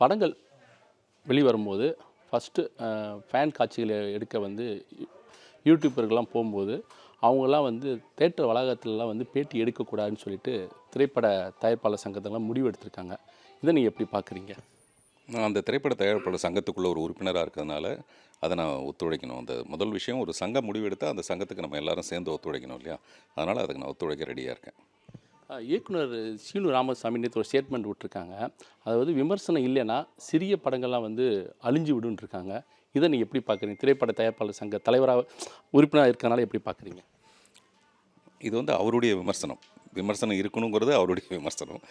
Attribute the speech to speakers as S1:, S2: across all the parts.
S1: படங்கள் வெளிவரும்போது first fan காட்சிகளை எடுக்க வந்து யூடியூபர்கள்லாம் போகும்போது அவங்கெல்லாம் வந்து தேட்டர் வளாகத்துலலாம் வந்து பேட்டி எடுக்கக்கூடாதுன்னு சொல்லிட்டு திரைப்பட தயாரிப்பாளர் சங்கத்தெல்லாம் முடிவு எடுத்திருக்காங்க. இதை நீங்கள் எப்படி பார்க்குறீங்க?
S2: நான் அந்த திரைப்பட தயாரிப்பாளர் சங்கத்துக்குள்ள ஒரு உறுப்பினராக இருக்கிறதுனால அதை நான் ஒத்துழைக்கணும். அந்த முதல் விஷயம், ஒரு சங்கம் முடிவெடுத்தால் அந்த சங்கத்துக்கு நம்ம எல்லாரும் சேர்ந்து ஒத்துழைக்கணும் இல்லையா? அதனால் அதுக்கு நான் ஒத்துழைக்க ரெடியாக இருக்கேன்.
S1: இயக்குனர் சீனு ராமசாமி நேற்று ஒரு ஸ்டேட்மெண்ட் விட்டுருக்காங்க. அதாவது விமர்சனம் இல்லைன்னா சிறிய படங்கள்லாம் வந்து அழிஞ்சு விடுன்னு இருக்காங்க. இதை நீங்கள் எப்படி பார்க்குறீங்க? திரைப்பட தயாரிப்பாளர் சங்க தலைவராக உறுப்பினராக இருக்கனால எப்படி பார்க்குறீங்க?
S2: இது வந்து அவருடைய விமர்சனம். விமர்சனம் இருக்கணுங்கிறது அவருடைய விமர்சனம்.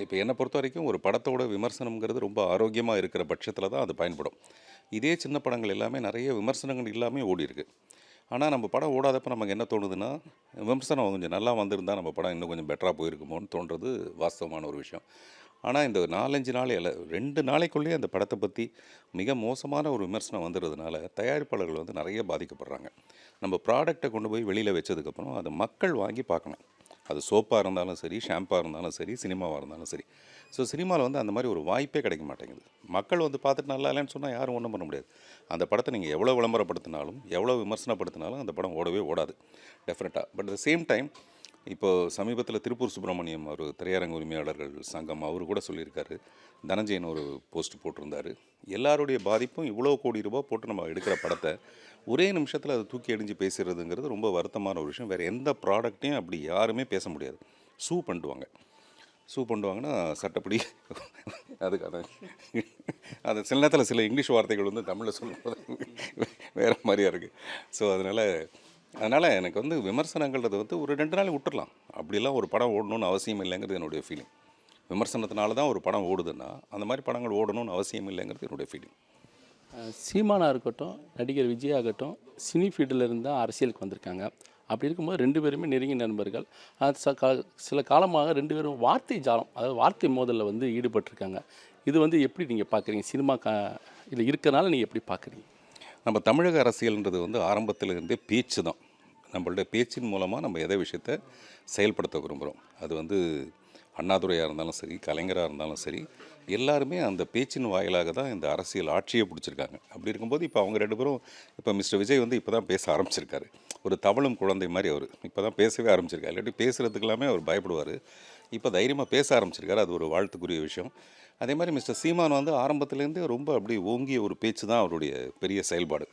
S2: இப்போ என்னை பொறுத்த வரைக்கும் ஒரு படத்தோட விமர்சனம்ங்கிறது ரொம்ப ஆரோக்கியமாக இருக்கிற பட்சத்தில் தான் அது பயன்படும். இதே சின்ன படங்கள் எல்லாமே நிறைய விமர்சனங்கள் இல்லாமல் ஓடிருக்கு. ஆனால் நம்ம படம் ஓடாதப்போ நமக்கு என்ன தோணுதுன்னா, விமர்சனம் கொஞ்சம் நல்லா வந்திருந்தால் நம்ம படம் இன்னும் கொஞ்சம் பெட்டராக போயிருக்குமோன்னு தோன்றது வாஸ்தவமான ஒரு விஷயம். ஆனால் இந்த 4, 5 நாள் 2 நாளைக்குள்ளேயே அந்த படத்தை பற்றி மிக மோசமான ஒரு விமர்சனம் வந்துடுறதுனால தயாரிப்பாளர்கள் வந்து நிறைய பாதிக்கப்படுறாங்க. நம்ம ப்ராடக்டை கொண்டு போய் வெளியில் வச்சதுக்கப்புறம் அதை மக்கள் வாங்கி பார்க்கணும். அது சோப்பாக இருந்தாலும் சரி, ஷாம்பாக இருந்தாலும் சரி, சினிமாவாக இருந்தாலும் சரி. ஸோ சினிமாவில் வந்து அந்த மாதிரி ஒரு வாய்ப்பே கிடைக்க மாட்டேங்குது. மக்கள் வந்து பார்த்துட்டு நல்லா இல்லைன்னு சொன்னால் யாரும் ஒன்றும் பண்ண முடியாது. அந்த படத்தை நீங்கள் எவ்வளோ விளம்பரப்படுத்தினாலும் எவ்வளோ விமர்சனப்படுத்தினாலும் அந்த படம் ஓடவே ஓடாது டெஃபினட்டாக. But at the same time இப்போது சமீபத்தில் திருப்பூர் சுப்பிரமணியம் ஒரு திரையரங்கு உரிமையாளர்கள் சங்கம் அவர் கூட சொல்லியிருக்காரு. தனஞ்சயன் ஒரு போஸ்ட் போட்டிருந்தார். எல்லாருடைய பாதிப்பும் இவ்வளோ கோடி ரூபா போட்டு நம்ம எடுக்கிற படத்தை ஒரே நிமிஷத்தில் அதை தூக்கி எறிஞ்சு பேசுகிறதுங்கிறது ரொம்ப வருத்தமான ஒரு விஷயம். வேறு எந்த ப்ராடக்ட்டையும் அப்படி யாருமே பேச முடியாது. சூ பண்ணுவாங்கன்னா சட்டப்படி அதுக்கான அது சில நேரத்தில் சில இங்கிலீஷ் வார்த்தைகள் வந்து தமிழில் சொல்லும்போது வேறு மாதிரியாக இருக்குது. ஸோ அதனால் எனக்கு வந்து விமர்சனங்கிறது வந்து ஒரு 2 நாள் விட்டுடலாம். அப்படிலாம் ஒரு படம் ஓடணும்னு அவசியம் இல்லைங்கிறது என்னுடைய ஃபீலிங். விமர்சனத்தினால தான் ஒரு படம் ஓடுதுன்னா அந்த மாதிரி படங்கள் ஓடணும்னு அவசியம் இல்லைங்கிறது என்னுடைய ஃபீலிங்.
S1: சீமானா இருக்கட்டும், நடிகர் விஜய் ஆகட்டும், சினி ஃபீல்டில் இருந்து தான் அரசியலுக்கு வந்திருக்காங்க. அப்படி இருக்கும்போது 2 பேருமே நெருங்கிய நண்பர்கள். சில காலமாக 2 பேரும் வார்த்தை ஜாலம், அதாவது வார்த்தை மோதலில் வந்து ஈடுபட்டிருக்காங்க. இது வந்து எப்படி நீங்கள் பார்க்குறீங்க? சினிமா இதில் இருக்கிறனால நீங்கள் எப்படி பார்க்குறீங்க?
S2: நம்ம தமிழக அரசியல்ன்றது வந்து ஆரம்பத்தில் இருந்தே பேச்சு தான். நம்மளுடைய பேச்சின் மூலமாக நம்ம எதை விஷயத்தை செயல்படுத்த விரும்புகிறோம். அது வந்து அண்ணாதுரையாக இருந்தாலும் சரி, கலைஞராக இருந்தாலும் சரி, எல்லாருமே அந்த பேச்சின் வாயிலாக தான் இந்த அரசியல் ஆட்சியை பிடிச்சிருக்காங்க. அப்படி இருக்கும்போது இப்போ அவங்க 2 பேரும், இப்போ மிஸ்டர் விஜய் வந்து இப்போ தான் பேச ஆரம்பிச்சிருக்காரு. ஒரு தவழும் குழந்தை மாதிரி அவர் இப்போ தான் பேசவே ஆரம்பிச்சிருக்காரு. இல்லாட்டி பேசுகிறதுக்கெல்லாமே அவர் பயப்படுவார். இப்போ தைரியமாக பேச ஆரம்பிச்சிருக்காரு. அது ஒரு வாழ்த்துக்குரிய விஷயம். அதே மாதிரி மிஸ்டர் சீமான் வந்து ஆரம்பத்துலேருந்தே ரொம்ப அப்படி ஓங்கிய ஒரு பேச்சு தான் அவருடைய பெரிய செயல்பாடு.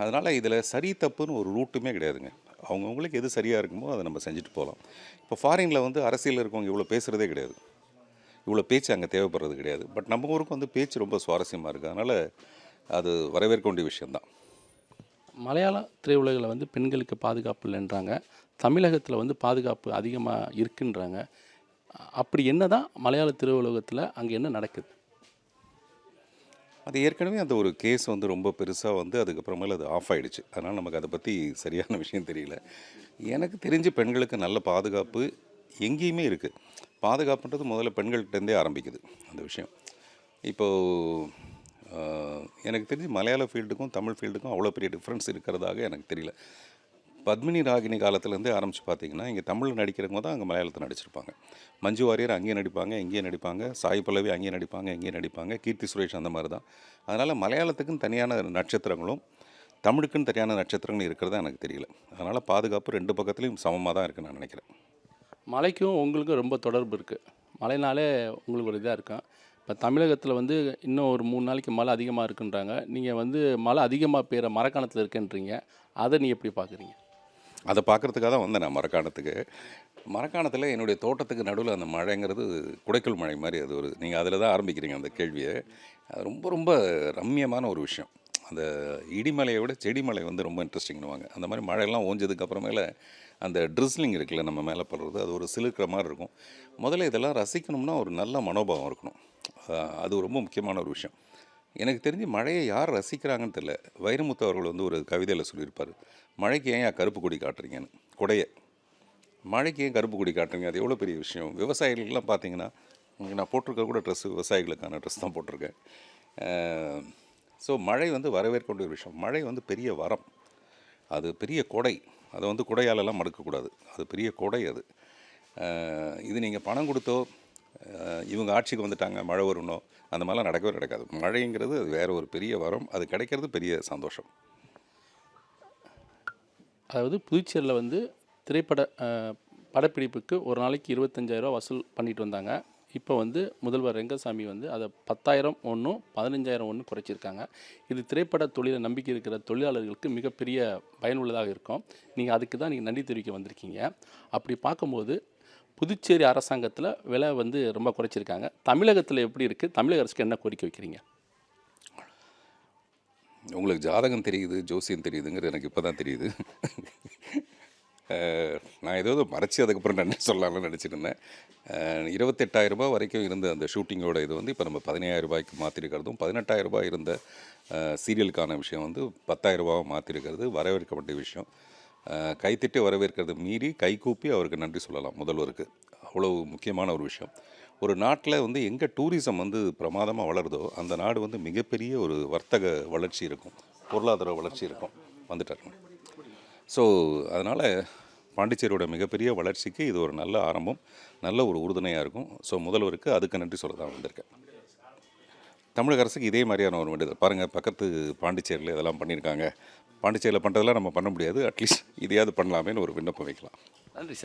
S2: அதனால் இதில் சரி தப்புன்னு ஒரு ரூட்டுமே கிடையாதுங்க. அவங்கவுங்களுக்கு எது சரியாக இருக்குமோ அதை நம்ம செஞ்சுட்டு போகலாம். இப்போ ஃபாரினில் வந்து அரசியலில் இருக்கவங்க இவ்வளோ பேசுகிறதே கிடையாது. இவ்வளோ பேச்சு அங்கே தேவைப்படுறது கிடையாது. பட் நம்ம ஊருக்கு வந்து பேச்சு ரொம்ப சுவாரஸ்யமாக இருக்குது. அதனால் அது வரவேற்க வேண்டிய விஷயந்தான்.
S1: மலையாள திரையுலகில் வந்து பெண்களுக்கு பாதுகாப்பு இல்லைன்றாங்க. தமிழகத்தில் வந்து பாதுகாப்பு அதிகமாக இருக்குன்றாங்க. அப்படி என்ன தான் மலையாள திரையுலகத்தில் அங்கே என்ன நடக்குது?
S2: அது ஏற்கனவே அந்த ஒரு கேஸ் வந்து ரொம்ப பெருசாக வந்து அதுக்கப்புறமேல அது ஆஃப் ஆகிடுச்சு. அதனால் நமக்கு அதை பற்றி சரியான விஷயம் தெரியல. எனக்கு தெரிஞ்சு பெண்களுக்கு நல்ல பாதுகாப்பு எங்கேயுமே இருக்குது. பாதுகாப்புன்றது முதல்ல பெண்கள்கிட்டேருந்தே ஆரம்பிக்குது அந்த விஷயம். இப்போது எனக்கு தெரிஞ்சு மலையாள ஃபீல்டுக்கும் தமிழ் ஃபீல்டுக்கும் அவ்வளோ பெரிய டிஃப்ரென்ஸ் இருக்கிறதாக எனக்கு தெரியல. பத்மினி ராகினி காலத்துலேருந்தே ஆரம்பித்து பார்த்தீங்கன்னா, இங்கே தமிழில் நடிக்கிறவங்க தான் அங்கே மலையாளத்தில் நடிச்சிருப்பாங்க. மஞ்சு வாரியர் அங்கேயும் நடிப்பாங்க, இங்கேயும் நடிப்பாங்க. சாய் பல்லவி அங்கேயும் நடிப்பாங்க, இங்கேயும் நடிப்பாங்க. கீர்த்தி சுரேஷ் அந்த மாதிரி தான். அதனால் மலையாளத்துக்குன்னு தனியான நட்சத்திரங்களும் தமிழுக்குன்னு தனியான நட்சத்திரங்களும் இருக்கிறதா எனக்கு தெரியல. அதனால் பாதுகாப்பு 2 பக்கத்துலேயும் சமமாக தான் இருக்குன்னு நான் நினைக்கிறேன்.
S1: மலைக்கும் உங்களுக்கும் ரொம்ப தொடர்பு இருக்குது. மழைனாலே உங்களுக்கு ஒரு இதாக இருக்கும். இப்போ தமிழகத்தில் வந்து இன்னும் ஒரு 3 நாளைக்கு மழை அதிகமாக இருக்குன்றாங்க. நீங்கள் வந்து மழை அதிகமாக பெய்கிற மரக்காணத்தில் இருக்குன்றீங்க. அதை நீ எப்படி பார்க்குறீங்க?
S2: அதை பார்க்குறதுக்காக தான் வந்தேன் நான் மரக்காணத்துக்கு. மரக்காணத்தில் என்னுடைய தோட்டத்துக்கு நடுவில் அந்த மழைங்கிறது குடைக்கல் மழை மாதிரி. அது ஒரு நீங்கள் அதில் தான் ஆரம்பிக்கிறீங்க அந்த கேள்வியை. அது ரொம்ப ரொம்ப ரம்மியமான ஒரு விஷயம். அந்த இடிமலையை விட செடிமலை வந்து ரொம்ப இன்ட்ரெஸ்டிங்னுவாங்க. அந்த மாதிரி மழையெல்லாம் ஓஞ்சதுக்கு அப்புறமேல அந்த ட்ரிஸ்லிங் இருக்குல்ல நம்ம மேலே படுறது, அது ஒரு சிலிர்க்கிற மாதிரி இருக்கும். முதல்ல இதெல்லாம் ரசிக்கணும்னா ஒரு நல்ல மனோபாவம் இருக்கணும். அது ரொம்ப முக்கியமான ஒரு விஷயம். எனக்கு தெரிஞ்சு மழையை யார் ரசிக்கிறாங்கன்னு தெரியல. வைரமுத்து அவர்கள் வந்து ஒரு கவிதையில் சொல்லியிருப்பார், மழைக்கு ஏன் கருப்பு கொடி காட்டுறீங்கன்னு. கொடைய மழைக்கு ஏன் கருப்பு கொடி காட்டுறீங்க, அது எவ்வளோ பெரிய விஷயம். விவசாயிகளுக்கெல்லாம் பார்த்தீங்கன்னா, நான் போட்டிருக்க கூட ட்ரெஸ்ஸு விவசாயிகளுக்கான ட்ரெஸ் தான் போட்டிருக்கேன். ஸோ மழை வந்து வரவேற்க வேண்டிய ஒரு விஷயம். மழை வந்து பெரிய வரம், அது பெரிய கொடை. அதை வந்து குடையாலெல்லாம் மறுக்கக்கூடாது. அது பெரிய கொடை அது. இது நீங்கள் பணம் கொடுத்தோ இவங்க ஆட்சிக்கு வந்துட்டாங்க மழை வரணும் அந்த மாதிரிலாம் நடக்கவே நடக்காது. மழைங்கிறது அது வேற ஒரு பெரிய வரம், அது கிடைக்கிறது பெரிய சந்தோஷம்.
S1: அதாவது புதுச்சேரியில் வந்து திரைப்பட படப்பிடிப்புக்கு ஒரு நாளைக்கு 25,000 வசூல் பண்ணிட்டு வந்தாங்க. இப்போ வந்து முதல்வர் ரெங்கசாமி வந்து அதை 10,000 ஒன்றும் 15,000 ஒன்று குறைச்சிருக்காங்க. இது திரைப்பட தொழிலை நம்பிக்கை இருக்கிற தொழிலாளர்களுக்கு மிகப்பெரிய பயனுள்ளதாக இருக்கும். நீங்கள் அதுக்கு தான் நீங்கள் நன்றி தெரிவிக்க வந்திருக்கீங்க. அப்படி பார்க்கும்போது புதுச்சேரி அரசாங்கத்தில் விலை வந்து ரொம்ப குறைச்சிருக்காங்க. தமிழகத்தில் எப்படி இருக்குது? தமிழக அரசுக்கு என்ன கோரிக்கை வைக்கிறீங்க?
S2: உங்களுக்கு ஜாதகம் தெரியுது, ஜோசியம் தெரியுதுங்கிறது எனக்கு இப்போ தான் தெரியுது. நான் ஏதோ மறைச்சி அதுக்கப்புறம் நன்றி சொல்லலாம்னு நினச்சிருந்தேன். 28,000 வரைக்கும் இருந்த அந்த ஷூட்டிங்கோட இது வந்து இப்போ நம்ம 15,000 மாற்றிருக்கிறதும், 18,000 இருந்த சீரியலுக்கான விஷயம் வந்து 10,000 மாற்றிருக்கிறது வரவேற்கப்பட்ட விஷயம். கைத்தட்டி வரவேற்கிறது மீறி கைகூப்பி அவருக்கு நன்றி சொல்லலாம் முதல்வருக்கு. அவ்வளோ முக்கியமான ஒரு விஷயம். ஒரு நாட்டில் வந்து எங்கே டூரிசம் வந்து பிரமாதமாக வளருதோ அந்த நாடு வந்து மிகப்பெரிய ஒரு வர்த்தக வளர்ச்சி இருக்கும், பொருளாதார வளர்ச்சி இருக்கும். வந்துட்டாருங்க. ஸோ அதனால் பாண்டிச்சேரியோட மிகப்பெரிய வளர்ச்சிக்கு இது ஒரு நல்ல ஆரம்பம், நல்ல ஒரு உறுதுணையாக இருக்கும். ஸோ முதல்வருக்கு அதுக்கு நன்றி சொல்ல தான் வந்திருக்கேன். தமிழக அரசுக்கு இதே மாதிரியான ஒரு வேண்டுதல். பாருங்கள், பக்கத்து பாண்டிச்சேரியில் இதெல்லாம் பண்ணியிருக்காங்க. பாண்டிச்சேரியில் பண்ணுறதெல்லாம் நம்ம பண்ண முடியாது, அட்லீஸ்ட் இதையாவது பண்ணலாமேன்னு ஒரு விண்ணப்பம் வைக்கலாம்.
S1: நன்றி சார்.